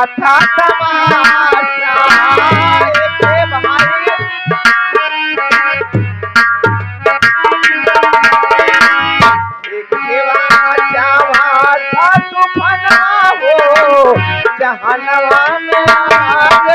था तमाशा के भाई एक दीवाना चावा था तूफाना हो जहानवा में आग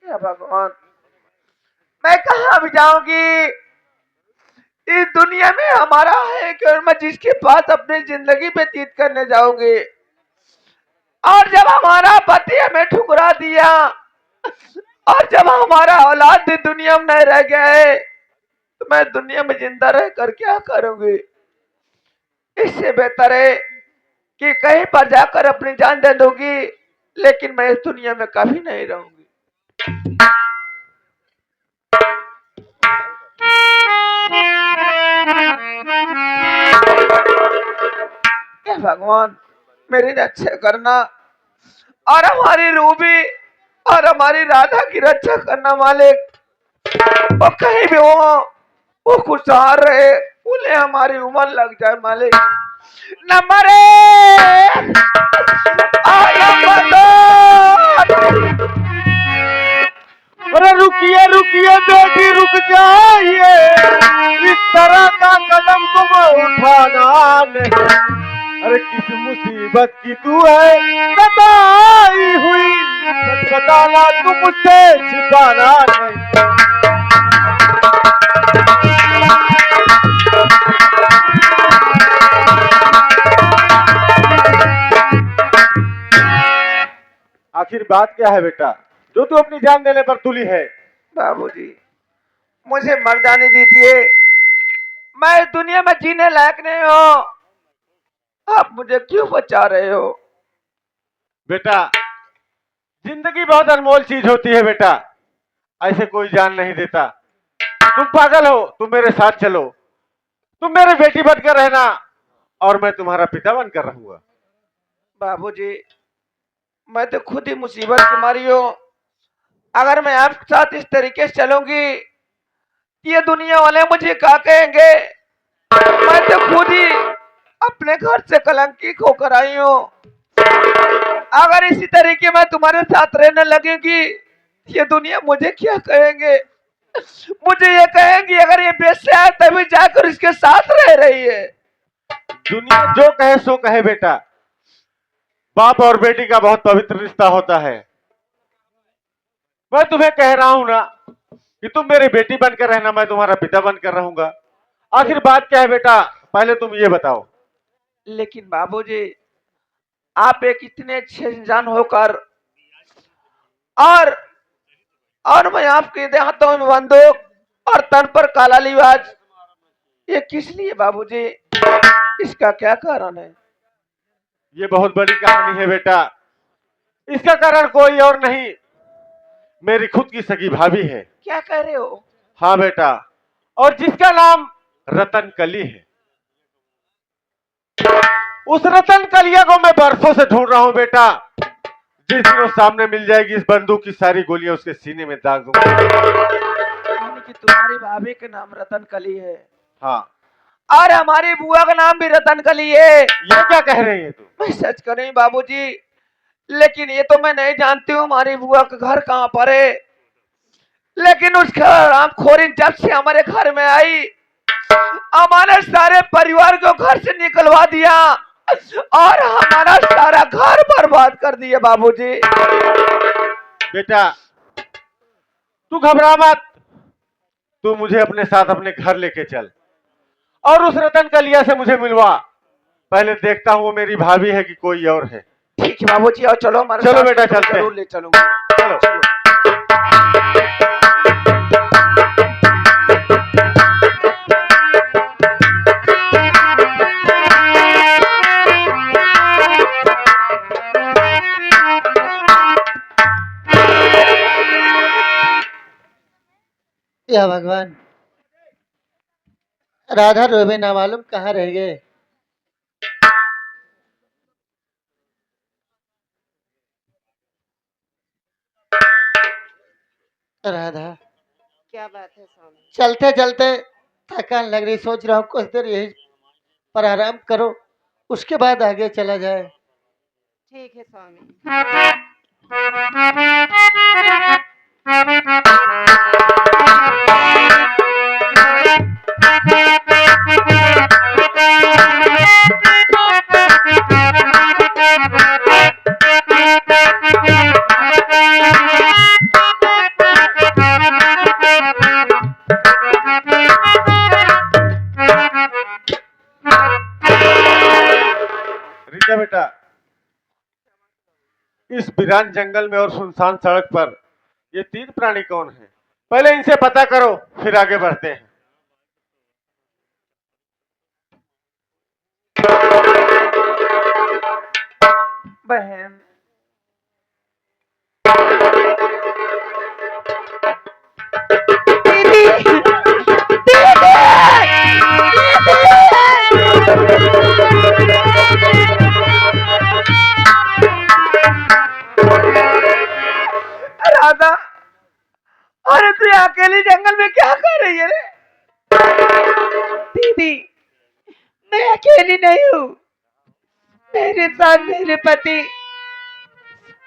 या भगवान मैं कहाँ भी जाऊंगी इस दुनिया में हमारा है कि और मैं जिसके पास अपनी जिंदगी व्यतीत करने जाऊंगी और जब हमारा पति हमें ठुकरा दिया और जब हमारा औलाद भी दुनिया में नहीं रह गया है तो मैं दुनिया में जिंदा रह कर क्या करूंगी। इससे बेहतर है कि कहीं पर जाकर अपनी जान दे दूंगी लेकिन मैं इस दुनिया में कभी नहीं रहूंगी। हे भगवान मेरी रक्षा करना और हमारी रूबी और हमारी राधा की रक्षा करना मालिक। वो कहीं भी हो वो खुशहाल रहे उन्हें हमारी उम्र लग जाए मालिक। नंबर एक और नंबर दो। अरे रुकिए रुकिए बेटी रुक जाइए, इस तरह का कदम तुम उठाना नहीं। अरे किस मुसीबत की तू है बताई हुई, सच बताना तू मुझसे छिपाना नहीं। आखिर बात क्या है बेटा जो तू अपनी जान देने पर तुली है? बाबूजी मुझे मर जाने दीजिए मैं इस दुनिया में जीने लायक नहीं हूँ। आप मुझे क्यों बचा रहे हो? बेटा जिंदगी बहुत अनमोल चीज होती है बेटा, ऐसे कोई जान नहीं देता। तुम पागल हो, तुम मेरे साथ चलो, तुम मेरी बेटी बनकर रहना और मैं तुम्हारा पिता बनकर रहूंगा। बाबूजी मैं तो खुद ही मुसीबत की मारी हूँ। अगर मैं आपके साथ इस तरीके से चलूंगी ये दुनिया वाले मुझे क्या कहेंगे? मैं तो खुद ही अपने घर से कलंकित होकर आई हूँ। अगर इसी तरीके में तुम्हारे साथ रहने लगेगी ये दुनिया मुझे क्या कहेंगे? मुझे ये कहेंगे अगर ये बेस्या है तभी जाकर इसके साथ रह रही है। दुनिया जो कहे सो कहे बेटा, बाप और बेटी का बहुत पवित्र रिश्ता होता है। मैं तुम्हें कह रहा हूं ना कि तुम मेरी बेटी बनकर रहना, मैं तुम्हारा पिता बनकर रहूंगा। आखिर बात क्या है बेटा, पहले तुम ये बताओ। लेकिन बाबूजी आप एक इतने अच्छे इंसान होकर और मैं आपके हाथों में बंदूक और तन पर काला लिबास ये किस लिए बाबूजी? इसका क्या कारण है? ये बहुत बड़ी कहानी है बेटा, इसका कारण कोई और नहीं, मेरी खुद की सगी भाभी है। क्या कह रहे हो? हाँ बेटा, और जिसका नाम रतन कली है। उस रतन कलिया को मैं बरसों से ढूंढ रहा हूं बेटा। जिस दिन वो सामने मिल जाएगी इस बंदूक की सारी गोलियां उसके सीने में दाग दूंगा। यानी कि तुम्हारी भाभी का नाम रतन कली है हाँ। और हमारी बुआ का नाम भी रतन कली है। ये क्या कह रही है तू? मैं सच कर रही हूँ बाबूजी लेकिन ये तो मैं नहीं जानती हूँ हमारी बुआ का घर कहाँ पर है। लेकिन उस रामखोरी जब से हमारे घर में आई हमारे सारे परिवार को घर से निकलवा दिया और हमारा सारा घर बर्बाद कर दिया बाबूजी। बेटा तू घबरा मत, तू मुझे अपने साथ अपने घर लेके चल और उस रतन कलिया से मुझे मिलवा। पहले देखता हूँ वो मेरी भाभी है कि कोई और है। ठीक है बाबूजी और चलो हमारे चलो साथ बेटा चलते हैं। जरूर ले चलूंगी। चलो। या भगवान, राधा रोबे ना मालूम कहाँ रह गए। राधा, क्या बात है स्वामी? चलते चलते थकान लग रही, सोच रहा हूँ कुछ देर यही पर आराम करो, उसके बाद आगे चला जाए। ठीक है स्वामी। रीता बेटा, इस वीरान जंगल में और सुनसान सड़क पर ये तीन प्राणी कौन है? पहले इनसे पता करो, फिर आगे बढ़ते हैं। बहन, राधा, अरे तू यहाँ अकेली जंगल में क्या कर रही है रे? दीदी, मैं अकेली नहीं हूँ। मेरे साथ मेरे पति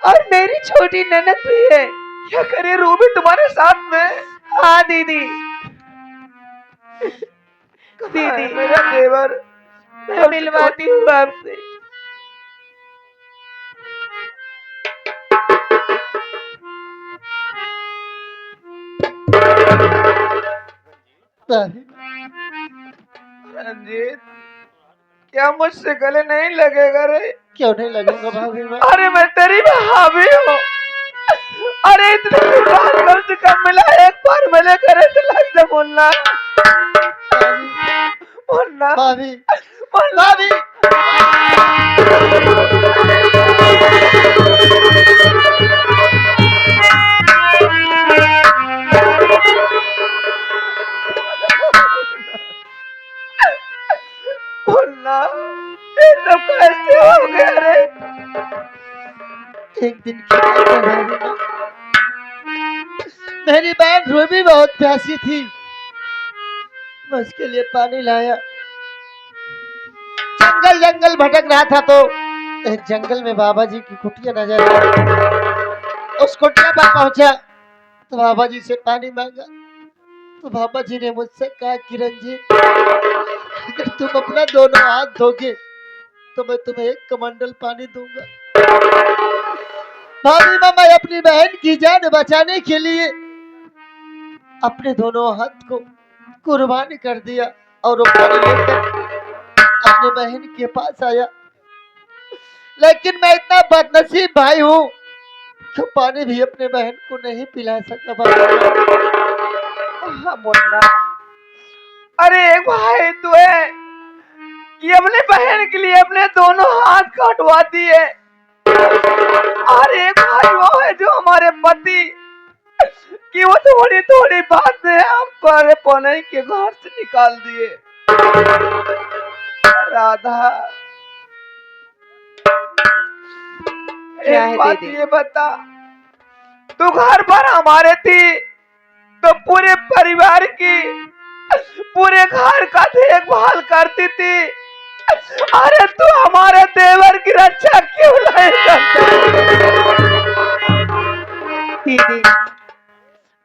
और मेरी छोटी ननद भी है। क्या करे रूबी तुम्हारे साथ में? हाँ दीदी। कहाँ है दीदी, मेरा देवर? मैं मिलवाती हूँ आपसे। भाभी, रंजीत, क्या मुझसे गले नहीं लगेगा रे? क्यों नहीं लगेगा भाभी? मैं अरे मैं तेरी भाभी हूँ। अरे इतने बात कम से कम मिला, एक बार मिले करे तो लग जा मुन्ना। मुन्ना, भाभी, मुन्ना भी। मुन्ना, ये सब कैसे हो गया रे? एक दिन की बात है भाभी, मेरी बहन रूबी बहुत प्यासी थी, मैं उसके लिए पानी लाया। जंगल जंगल भटक रहा था तो एक जंगल में बाबा जी की कुटिया नजर आई। उस कुटिया पर पहुंचा तो बाबा जी से पानी मांगा तो बाबा जी ने मुझसे कहा कि रंजीत, अगर तुम अपना दोनों हाथ धोगे तो मैं तुम्हें एक कमंडल पानी दूंगा। भाभी, मैं अपनी बहन की जान बचाने के लिए अपने दोनों हाथ को कुर्बानी कर दिया और वो पानी लेकर अपने बहन के पास आया। लेकिन मैं इतना बदनसीब भाई हूँ कि पानी भी अपने बहन को नहीं पिला सका भाई। हाँ मुन्ना, अरे एक भाई तू है कि अपने बहन के लिए अपने दोनों हाथ कटवा दिए, और एक भाई वो है जो हमारे पति कि वो थोड़ी थोड़ी बात में हमको अरे पौने के घर से निकाल दिए। राधा, क्या है एक बात दीदी? ये बता, तू घर पर हमारे थी तो पूरे परिवार की, पूरे घर का देखभाल करती थी। अरे तू हमारे देवर की रक्षा क्यों नहीं करता? दीदी,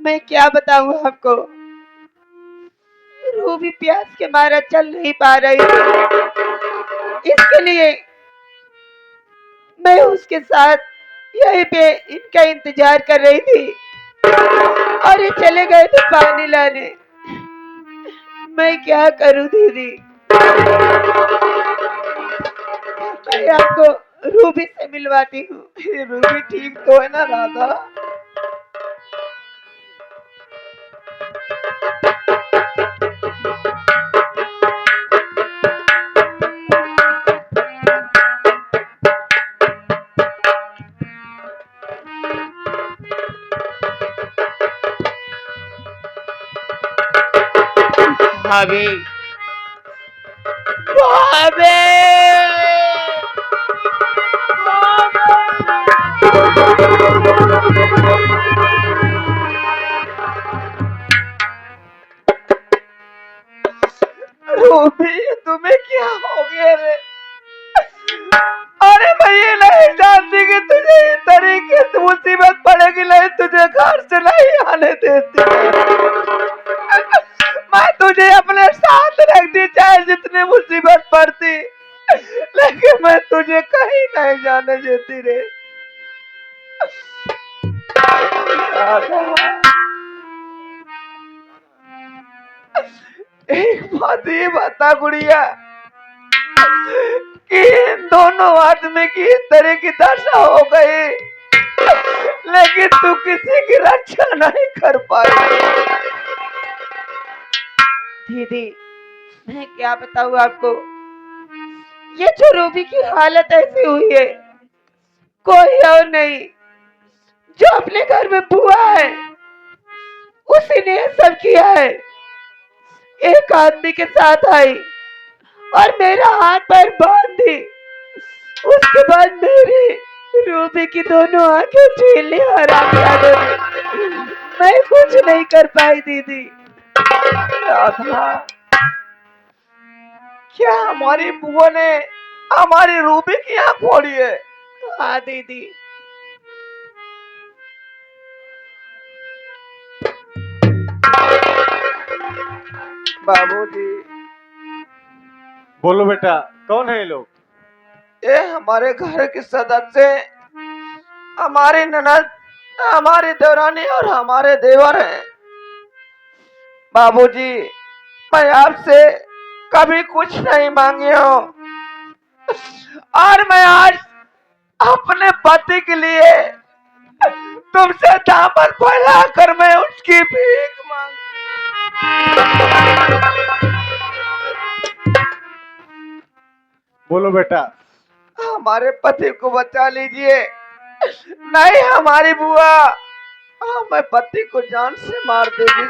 मैं क्या बताऊँ आपको। रूबी प्यास के मारा चल नहीं पा रही थी। इसके लिए मैं उसके साथ यहीं पे इनका इंतजार कर रही थी और ये चले गए थे पानी लाने। मैं क्या करूं दीदी? मैं आपको रूबी से मिलवाती हूँ। ये रूबी ठीक तो है ना राधा? भाभी, भाभी, कि तुझे इस तरीके से मुसीबत पड़ेगी, नहीं तुझे घर से नहीं आने देती। मैं तुझे अपने साथ रखती चाहे जितनी मुसीबत पड़ती, लेकिन मैं तुझे कहीं नहीं जाने देती रे। एक बात ये बता गुड़िया कि इन दोनों आदमी की इस तरह की दशा हो गई, लेकिन तू किसी की रक्षा नहीं कर पाई। दीदी मैं क्या बताऊं आपको, ये जो रूबी की हालत ऐसी हुई है कोई और नहीं, जो अपने घर में बुआ है उसी ने ये सब किया है। एक आदमी के साथ आई और मेरा हाथ पैर बांध दी, उसके बाद मेरी रूबी की दोनों आंखें छीन ली हरामजादे ने। मैं कुछ नहीं कर पाई दीदी। राधा, क्या हमारी बुआ ने हमारी रूबी की आंख फोड़ी है? हाँ दीदी। बाबूजी, बोलो बेटा, कौन है ये लोग? ये हमारे घर के सदस्य, हमारी ननद, हमारी देवरानी और हमारे देवर हैं। बाबूजी, मैं आपसे कभी कुछ नहीं मांगी हूँ, और मैं आज अपने पति के लिए तुमसे दामन फैलाकर मैं उसकी भीख मांग। बोलो बेटा। हमारे पति को बचा लीजिए। नहीं हमारी बुआ हमें पति को जान से मार देगी।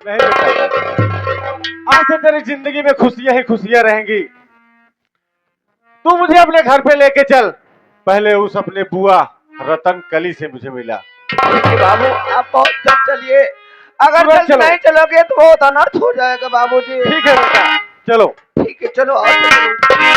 नहीं बेटा, आज से तेरी जिंदगी में खुशियां ही खुशियां रहेंगी। तू मुझे अपने घर पे लेके चल। पहले उस अपने बुआ रतन कली से मुझे मिला। ठीक है बाबू, आप बहुत जल्द चलिए। अगर तुरंत जल्द चलो। नहीं चलोगे तो बहुत अनर्थ हो जाएगा बाबूजी। ठीक है बेटा, चलो। ठीक है, चलो आओ चलो।